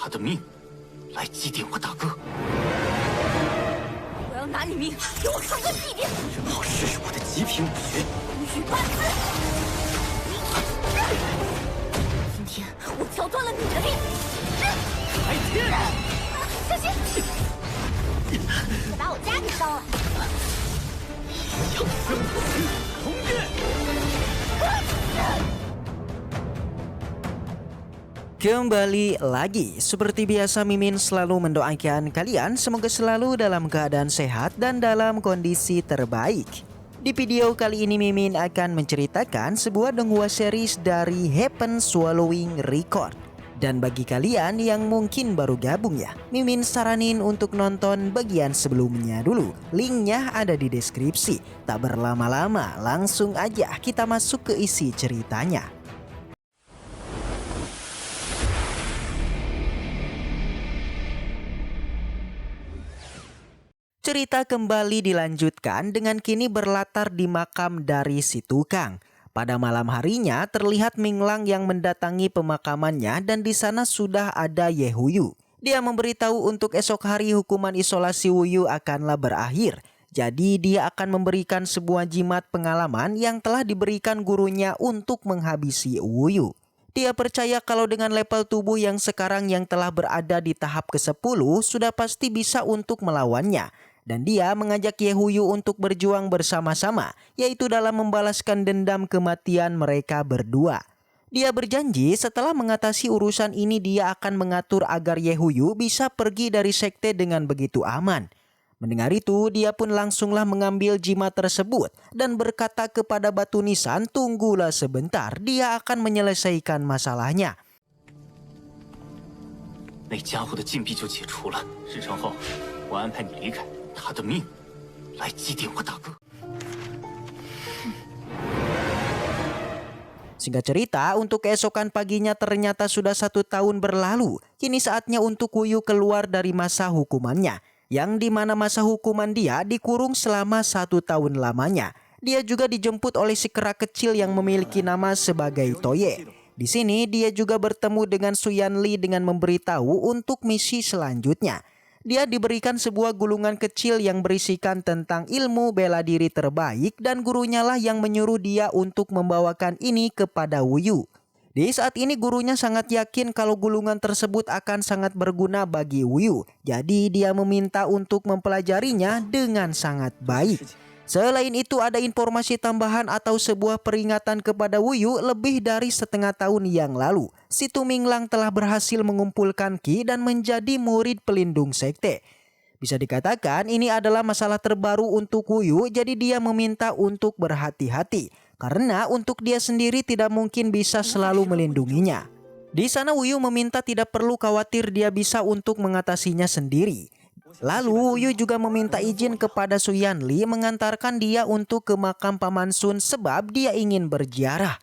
他的命来祭奠我大哥。我要拿你命给我看个祭奠！正好试试我的极品武学。玉半死！今天我挑断了你的命！开天！小心！快把我家给烧了！阳生火星空变。Kembali lagi, seperti biasa Mimin selalu mendoakan kalian semoga selalu dalam keadaan sehat dan dalam kondisi terbaik. Di video kali ini Mimin akan menceritakan sebuah donghua series dari Happen Swallowing Record. Dan bagi kalian yang mungkin baru gabung ya, Mimin saranin untuk nonton bagian sebelumnya dulu. Linknya ada di deskripsi. Tak berlama-lama, langsung aja kita masuk ke isi ceritanya. Cerita kembali dilanjutkan dengan kini berlatar di makam dari si tukang. Pada malam harinya terlihat Minglang yang mendatangi pemakamannya dan di sana sudah ada Yehuyu. Dia memberitahu untuk esok hari hukuman isolasi Wuyu akanlah berakhir. Jadi dia akan memberikan sebuah jimat pengalaman yang telah diberikan gurunya untuk menghabisi Wuyu. Dia percaya kalau dengan level tubuh yang sekarang yang telah berada di tahap ke-10 sudah pasti bisa untuk melawannya. Dan dia mengajak Yehuyu untuk berjuang bersama-sama, yaitu dalam membalaskan dendam kematian mereka berdua. Dia berjanji setelah mengatasi urusan ini dia akan mengatur agar Yehuyu bisa pergi dari sekte dengan begitu aman. Mendengar itu, dia pun langsunglah mengambil jimat tersebut dan berkata kepada batu nisan, tunggulah sebentar, dia akan menyelesaikan masalahnya. 那家伙的禁闭就解除了，事成后，我安排你离开。 他的命来祭奠我大哥。 Singkat cerita, untuk keesokan paginya ternyata sudah 1 tahun berlalu. Kini saatnya untuk Wuyu keluar dari masa hukumannya. Yang dimana masa hukuman dia dikurung selama 1 tahun lamanya. Dia juga dijemput oleh si kera kecil yang memiliki nama sebagai Toye. Di sini dia juga bertemu dengan Su Yanli dengan memberitahu untuk misi selanjutnya. Dia diberikan sebuah gulungan kecil yang berisikan tentang ilmu bela diri terbaik dan gurunya lah yang menyuruh dia untuk membawakan ini kepada Wuyu. Di saat ini gurunya sangat yakin kalau gulungan tersebut akan sangat berguna bagi Wuyu. Jadi dia meminta untuk mempelajarinya dengan sangat baik. Selain itu ada informasi tambahan atau sebuah peringatan kepada Wuyu lebih dari setengah tahun yang lalu. Si Minglang telah berhasil mengumpulkan Ki dan menjadi murid pelindung sekte. Bisa dikatakan ini adalah masalah terbaru untuk Wuyu, jadi dia meminta untuk berhati-hati. Karena untuk dia sendiri tidak mungkin bisa selalu melindunginya. Di sana Wuyu meminta tidak perlu khawatir, dia bisa untuk mengatasinya sendiri. Lalu Wuyu juga meminta izin kepada Su Yanli mengantarkan dia untuk ke makam Paman Sun sebab dia ingin berziarah.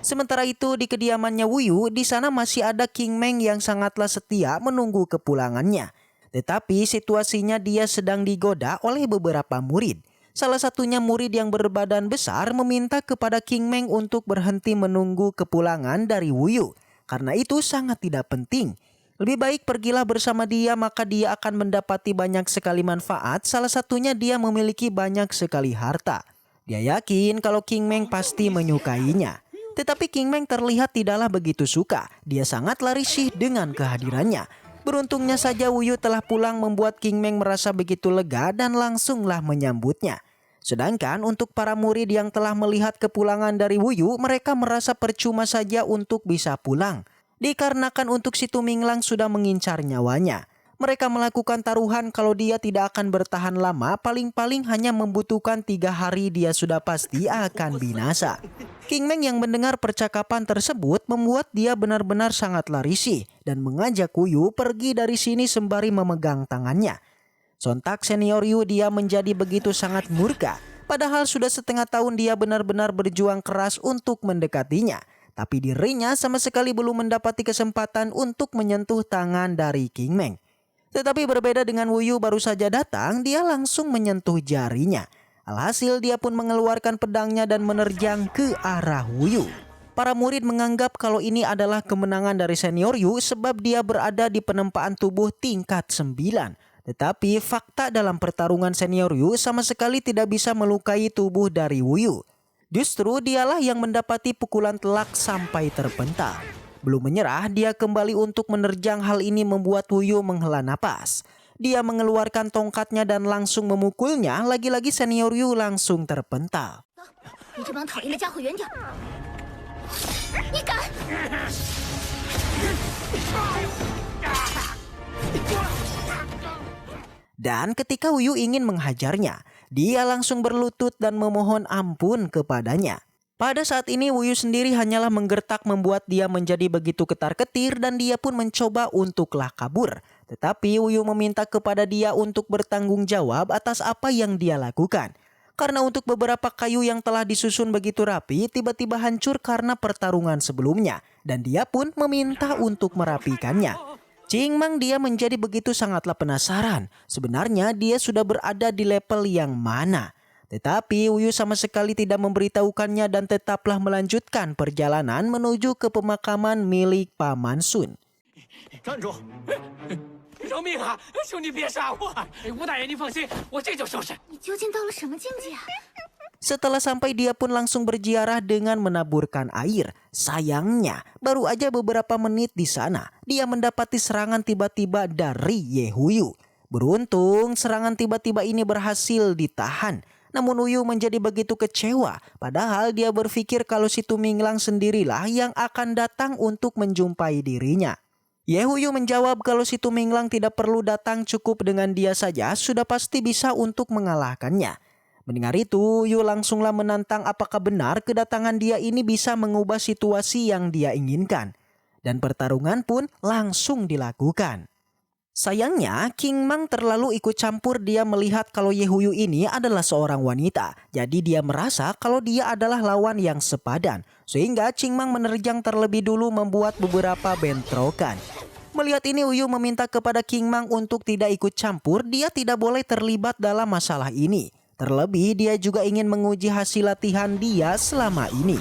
Sementara itu di kediamannya Wuyu, di sana masih ada King Meng yang sangatlah setia menunggu kepulangannya. Tetapi situasinya dia sedang digoda oleh beberapa murid. Salah satunya murid yang berbadan besar meminta kepada King Meng untuk berhenti menunggu kepulangan dari Wuyu. Karena itu sangat tidak penting. Lebih baik pergilah bersama dia, maka dia akan mendapati banyak sekali manfaat. Salah satunya dia memiliki banyak sekali harta. Dia yakin kalau King Meng pasti menyukainya. Tetapi King Meng terlihat tidaklah begitu suka. Dia sangatlah risih dengan kehadirannya. Beruntungnya saja Wuyu telah pulang membuat King Meng merasa begitu lega dan langsunglah menyambutnya. Sedangkan untuk para murid yang telah melihat kepulangan dari Wuyu, mereka merasa percuma saja untuk bisa pulang. Dikarenakan untuk si Minglang sudah mengincar nyawanya. Mereka melakukan taruhan kalau dia tidak akan bertahan lama, paling-paling hanya membutuhkan 3 hari dia sudah pasti akan binasa. King Meng yang mendengar percakapan tersebut membuat dia benar-benar sangatlah risih dan mengajak Wuyu pergi dari sini sembari memegang tangannya. Sontak senior Yu dia menjadi begitu sangat murka. Padahal sudah setengah tahun dia benar-benar berjuang keras untuk mendekatinya. Tapi dirinya sama sekali belum mendapati kesempatan untuk menyentuh tangan dari King Meng. Tetapi berbeda dengan Wuyu baru saja datang, dia langsung menyentuh jarinya. Alhasil dia pun mengeluarkan pedangnya dan menerjang ke arah Wuyu. Para murid menganggap kalau ini adalah kemenangan dari senior Yu sebab dia berada di penempaan tubuh tingkat 9. Tetapi fakta dalam pertarungan senior Yu sama sekali tidak bisa melukai tubuh dari Wuyu. Justru dialah yang mendapati pukulan telak sampai terpental. Belum menyerah, dia kembali untuk menerjang. Hal ini membuat Wuyu menghela napas. Dia mengeluarkan tongkatnya dan langsung memukulnya. Lagi-lagi senior Yu langsung terpental. Dan ketika Wuyu ingin menghajarnya, dia langsung berlutut dan memohon ampun kepadanya. Pada saat ini Wuyu sendiri hanyalah menggertak membuat dia menjadi begitu ketar-ketir dan dia pun mencoba untuklah kabur. Tetapi Wuyu meminta kepada dia untuk bertanggung jawab atas apa yang dia lakukan. Karena untuk beberapa kayu yang telah disusun begitu rapi tiba-tiba hancur karena pertarungan sebelumnya. Dan dia pun meminta untuk merapikannya. Qingmang dia menjadi begitu sangatlah penasaran. Sebenarnya dia sudah berada di level yang mana. Tetapi Wuyu sama sekali tidak memberitahukannya dan tetaplah melanjutkan perjalanan menuju ke pemakaman milik Paman Sun. 站住！ 饶命啊！兄弟别杀我！吴大爷您放心，我这就收拾。你究竟到了什么境界啊？ Setelah sampai dia pun langsung berziarah dengan menaburkan air. Sayangnya baru aja beberapa menit di sana dia mendapati serangan tiba-tiba dari Yehuyu. Beruntung serangan tiba-tiba ini berhasil ditahan. Namun Wuyu menjadi begitu kecewa. Padahal dia berpikir kalau si Tuminglang sendirilah yang akan datang untuk menjumpai dirinya. Yehuyu menjawab kalau si Tuminglang tidak perlu datang, cukup dengan dia saja sudah pasti bisa untuk mengalahkannya. Mendengar itu, Yu langsunglah menantang apakah benar kedatangan dia ini bisa mengubah situasi yang dia inginkan. Dan pertarungan pun langsung dilakukan. Sayangnya, Qingmang terlalu ikut campur. Dia melihat kalau Yehuyu ini adalah seorang wanita. Jadi dia merasa kalau dia adalah lawan yang sepadan. Sehingga Qingmang menerjang terlebih dulu membuat beberapa bentrokan. Melihat ini, Wuyu meminta kepada Qingmang untuk tidak ikut campur. Dia tidak boleh terlibat dalam masalah ini. Terlebih dia juga ingin menguji hasil latihan dia selama ini.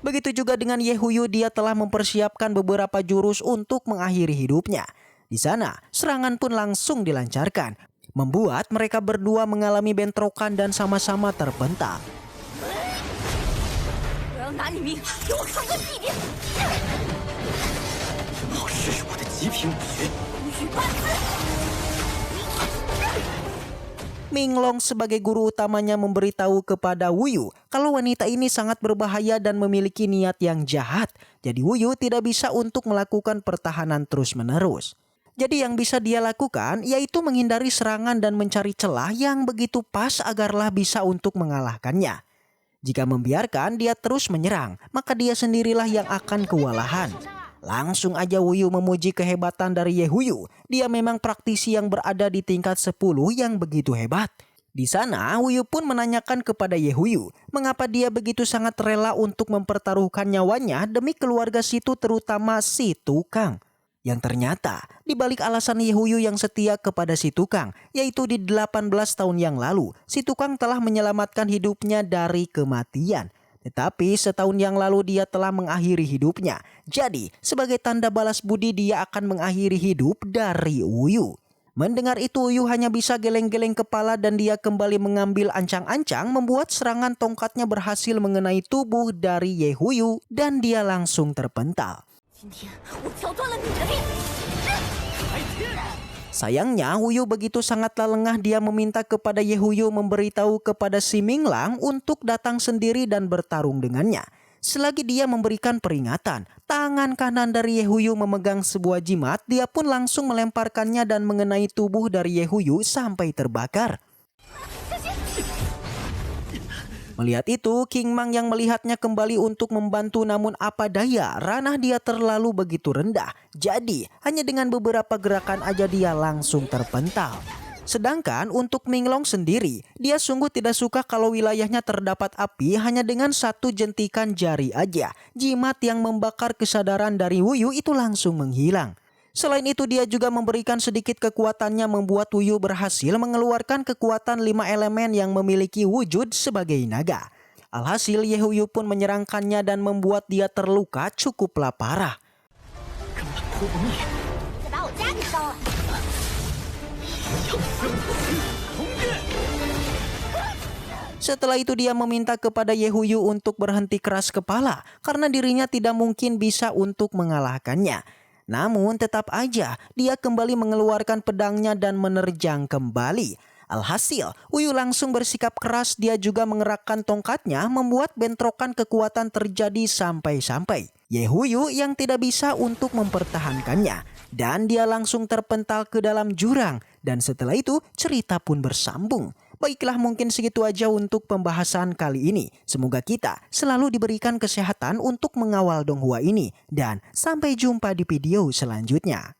Begitu juga dengan Yehuyu, dia telah mempersiapkan beberapa jurus untuk mengakhiri hidupnya. Di sana, serangan pun langsung dilancarkan, membuat mereka berdua mengalami bentrokan dan sama-sama terpental. 我要拿你命，给我看个屁！ 好试试我的极品武学。 雨八字。 Minglong sebagai guru utamanya memberitahu kepada Wuyu kalau wanita ini sangat berbahaya dan memiliki niat yang jahat. Jadi Wuyu tidak bisa untuk melakukan pertahanan terus-menerus. Jadi yang bisa dia lakukan yaitu menghindari serangan dan mencari celah yang begitu pas agarlah bisa untuk mengalahkannya. Jika membiarkan dia terus menyerang, maka dia sendirilah yang akan kewalahan. Langsung aja Wuyu memuji kehebatan dari Yehuyu. Dia memang praktisi yang berada di tingkat 10 yang begitu hebat. Di sana Wuyu pun menanyakan kepada Yehuyu mengapa dia begitu sangat rela untuk mempertaruhkan nyawanya demi keluarga situ, terutama si tukang. Yang ternyata di balik alasan Yehuyu yang setia kepada si tukang, yaitu di 18 tahun yang lalu si tukang telah menyelamatkan hidupnya dari kematian. Tetapi setahun yang lalu dia telah mengakhiri hidupnya. Jadi sebagai tanda balas budi dia akan mengakhiri hidup dari Wuyu. Mendengar itu Wuyu hanya bisa geleng-geleng kepala dan dia kembali mengambil ancang-ancang membuat serangan tongkatnya berhasil mengenai tubuh dari Yehuyu dan dia langsung terpental. 今天我挑断了你的命！ Sayangnya Wuyu begitu sangatlah lengah, dia meminta kepada Yehuyu memberitahu kepada si Minglang untuk datang sendiri dan bertarung dengannya. Selagi dia memberikan peringatan, tangan kanan dari Yehuyu memegang sebuah jimat, dia pun langsung melemparkannya dan mengenai tubuh dari Yehuyu sampai terbakar. Melihat itu, Qingmang yang melihatnya kembali untuk membantu, namun apa daya, ranah dia terlalu begitu rendah. Jadi, hanya dengan beberapa gerakan aja dia langsung terpental. Sedangkan untuk Minglong sendiri, dia sungguh tidak suka kalau wilayahnya terdapat api hanya dengan satu jentikan jari aja. Jimat yang membakar kesadaran dari Wuyu itu langsung menghilang. Selain itu dia juga memberikan sedikit kekuatannya membuat Wuyu berhasil mengeluarkan kekuatan 5 elemen yang memiliki wujud sebagai naga. Alhasil Yehuyu pun menyerangkannya dan membuat dia terluka cukuplah parah. 根本破不灭。再把我家给烧了！ Setelah itu dia meminta kepada Yehuyu untuk berhenti keras kepala karena dirinya tidak mungkin bisa untuk mengalahkannya. Namun tetap aja dia kembali mengeluarkan pedangnya dan menerjang kembali. Alhasil, Wuyu langsung bersikap keras, dia juga mengerahkan tongkatnya membuat bentrokan kekuatan terjadi sampai-sampai Yehuyu yang tidak bisa untuk mempertahankannya. Dan dia langsung terpental ke dalam jurang. Dan setelah itu cerita pun bersambung. Baiklah, mungkin segitu aja untuk pembahasan kali ini. Semoga kita selalu diberikan kesehatan untuk mengawal Donghua ini. Dan sampai jumpa di video selanjutnya.